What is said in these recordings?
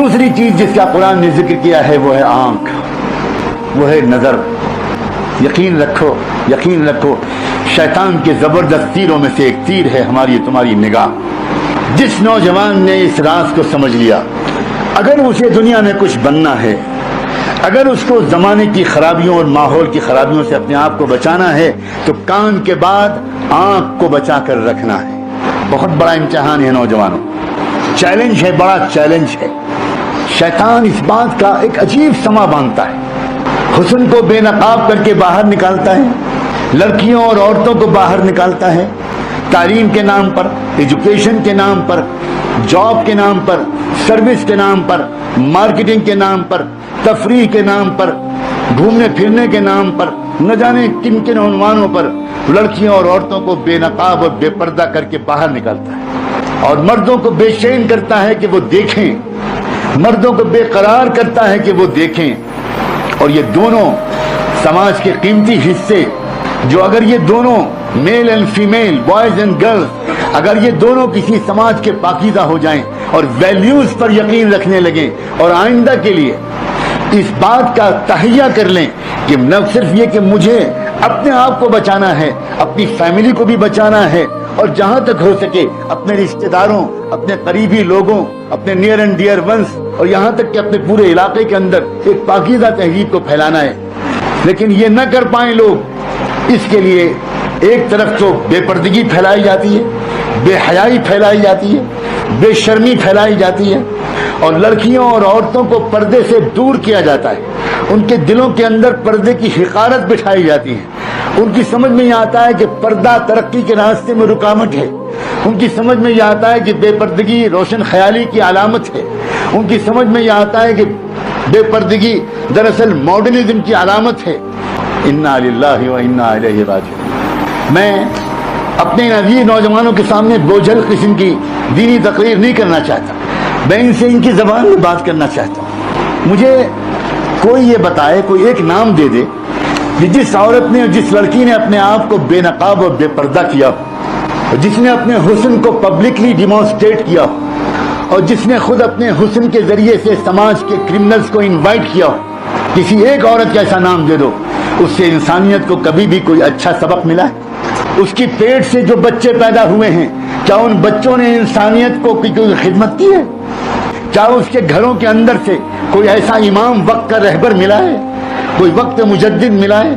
دوسری چیز جس کا قرآن نے ذکر کیا ہے وہ ہے آنکھ، وہ ہے نظر۔ یقین رکھو، یقین رکھو، شیطان کے زبردست تیروں میں سے ایک تیر ہے ہماری تمہاری نگاہ۔ جس نوجوان نے اس راز کو سمجھ لیا، اگر اسے دنیا میں کچھ بننا ہے، اگر اس کو زمانے کی خرابیوں اور ماحول کی خرابیوں سے اپنے آپ کو بچانا ہے، تو کان کے بعد آنکھ کو بچا کر رکھنا ہے۔ بہت بڑا امتحان ہے نوجوانوں، چیلنج ہے، بڑا چیلنج ہے۔ شیطان اس بات کا ایک عجیب سما باندھتا ہے، حسن کو بے نقاب کر کے باہر نکالتا ہے، لڑکیوں اور عورتوں کو باہر نکالتا ہے، تعلیم کے نام پر، ایجوکیشن کے نام پر، جاب کے نام پر، سروس کے نام پر، مارکیٹنگ کے نام پر، تفریح کے نام پر، گھومنے پھرنے کے نام پر، نہ جانے کن کن عنوانوں پر لڑکیوں اور عورتوں کو بے نقاب اور بے پردہ کر کے باہر نکالتا ہے، اور مردوں کو بے چین کرتا ہے کہ وہ دیکھیں، مردوں کو بے قرار کرتا ہے کہ وہ دیکھیں۔ اور یہ دونوں سماج کے قیمتی حصے، جو اگر یہ دونوں male and female, boys and girls, اگر یہ دونوں کسی سماج کے پاکیزہ ہو جائیں اور ویلیوز پر یقین رکھنے لگیں اور آئندہ کے لیے اس بات کا تہیہ کر لیں کہ نہ صرف یہ کہ مجھے اپنے آپ کو بچانا ہے، اپنی فیملی کو بھی بچانا ہے، اور جہاں تک ہو سکے اپنے رشتہ داروں، اپنے قریبی لوگوں، اپنے نیئر اینڈ ڈیئر ونس، اور یہاں تک کہ اپنے پورے علاقے کے اندر ایک پاکیزہ تہذیب کو پھیلانا ہے، لیکن یہ نہ کر پائیں لوگ، اس کے لیے ایک طرف تو بے پردگی پھیلائی جاتی ہے، بے حیائی پھیلائی جاتی ہے، بے شرمی پھیلائی جاتی ہے، اور لڑکیوں اور عورتوں کو پردے سے دور کیا جاتا ہے، ان کے دلوں کے اندر پردے کی حقارت بٹھائی جاتی ہے۔ ان کی سمجھ میں یہ آتا ہے کہ پردہ ترقی کے راستے میں رکاوٹ ہے، ان کی سمجھ میں یہ آتا ہے کہ بے پردگی روشن خیالی کی علامت ہے، ان کی سمجھ میں یہ آتا ہے کہ بے پردگی دراصل ماڈرنزم کی علامت ہے۔ انا للہ و انا الیہ راجعون۔ میں اپنے عزیز نوجوانوں کے سامنے بوجھل قسم کی دینی تقریر نہیں کرنا چاہتا، میں ان سے ان کی زبان میں بات کرنا چاہتا ہوں۔ مجھے کوئی یہ بتائے، کوئی ایک نام دے دے کہ جس عورت نے، جس لڑکی نے اپنے آپ کو بے نقاب اور بے پردہ کیا ہو، جس نے اپنے حسن کو پبلکلی ڈیمانسٹریٹ کیا ہو، اور جس نے خود اپنے حسن کے ذریعے سے سماج کے کرمنلز کو انوائٹ کیا ہو، کسی ایک عورت کا ایسا نام دے دو، اس سے انسانیت کو کبھی بھی کوئی اچھا سبق ملا ہے؟ اس کی پیٹ سے جو بچے پیدا ہوئے ہیں، کیا ان بچوں نے انسانیت کو کوئی خدمت کی ہے؟ کیا اس کے گھروں کے اندر سے کوئی ایسا امام وقت کا رہبر ملا ہے، کوئی وقت مجدد ملا ہے،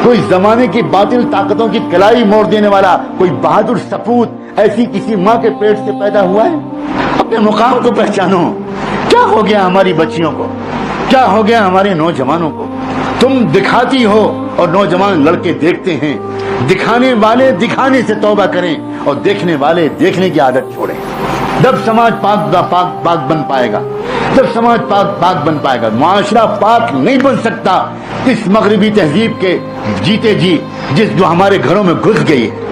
کوئی زمانے کی باطل طاقتوں کی کلائی موڑ دینے والا کوئی بہادر سپوت ایسی کسی ماں کے پیٹ سے پیدا ہوا ہے؟ اپنے مقام کو پہچانو۔ کیا ہو گیا ہماری بچیوں کو، کیا ہو گیا ہمارے نوجوانوں کو؟ تم دکھاتی ہو اور نوجوان لڑکے دیکھتے ہیں۔ دکھانے والے دکھانے سے توبہ کریں اور دیکھنے والے دیکھنے کی عادت چھوڑیں۔ جب سماج پاک بن پائے گا، جب سماج پاک بن پائے گا، معاشرہ پاک نہیں بن سکتا اس مغربی تہذیب کے جیتے جی جو ہمارے گھروں میں گھس گئی ہے۔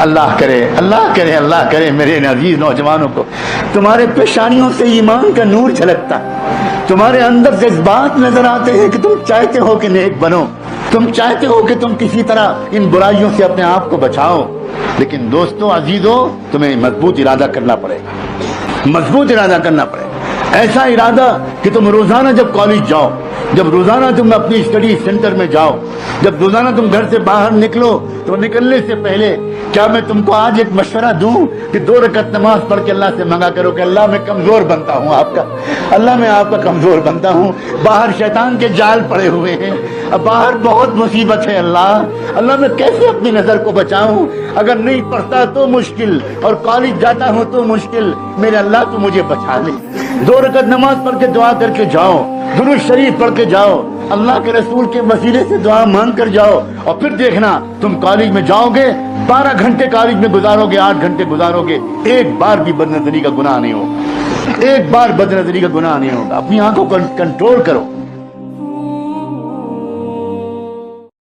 اللہ کرے، اللہ کرے، اللہ کرے میرے عزیز نوجوانوں کو تمہارے پیشانیوں سے ایمان کا نور جھلکتا، تمہارے اندر جذبات نظر آتے ہیں کہ تم چاہتے ہو کہ نیک بنو، تم چاہتے ہو کہ تم کسی طرح ان برائیوں سے اپنے آپ کو بچاؤ، لیکن دوستو، عزیزو، تمہیں مضبوط ارادہ کرنا پڑے گا، مضبوط ارادہ کرنا پڑے گا۔ ایسا ارادہ کہ تم روزانہ جب کالج جاؤ، جب روزانہ تم اپنی اسٹڈی سینٹر میں جاؤ، جب روزانہ تم گھر سے باہر نکلو، تو نکلنے سے پہلے کیا میں تم کو آج ایک مشورہ دوں کہ 2 رکعت نماز پڑھ کے اللہ سے مانگا کرو کہ اللہ میں کمزور بنتا ہوں آپ کا، اللہ میں آپ کا کمزور بنتا ہوں، باہر شیطان کے جال پڑے ہوئے ہیں، اب باہر بہت مصیبت ہے، اللہ میں کیسے اپنی نظر کو بچاؤں؟ اگر نہیں پڑھتا تو مشکل، اور کالج جاتا ہوں تو مشکل، میرے اللہ تو مجھے بچا لے۔ 2 رکعت نماز پڑھ کے دعا کر کے جاؤ، درود شریف پڑھ کے جاؤ، اللہ کے رسول کے وسیلے سے دعا مانگ کر جاؤ، اور پھر دیکھنا تم کالج میں جاؤ گے، 12 گھنٹے کالج میں گزارو گے، 8 گھنٹے گزارو گے، ایک بار بھی بد نظری کا گناہ نہیں ہوگا، ایک بار بد نظری کا گناہ نہیں ہوگا۔ اپنی آنکھوں کو کنٹرول کرو،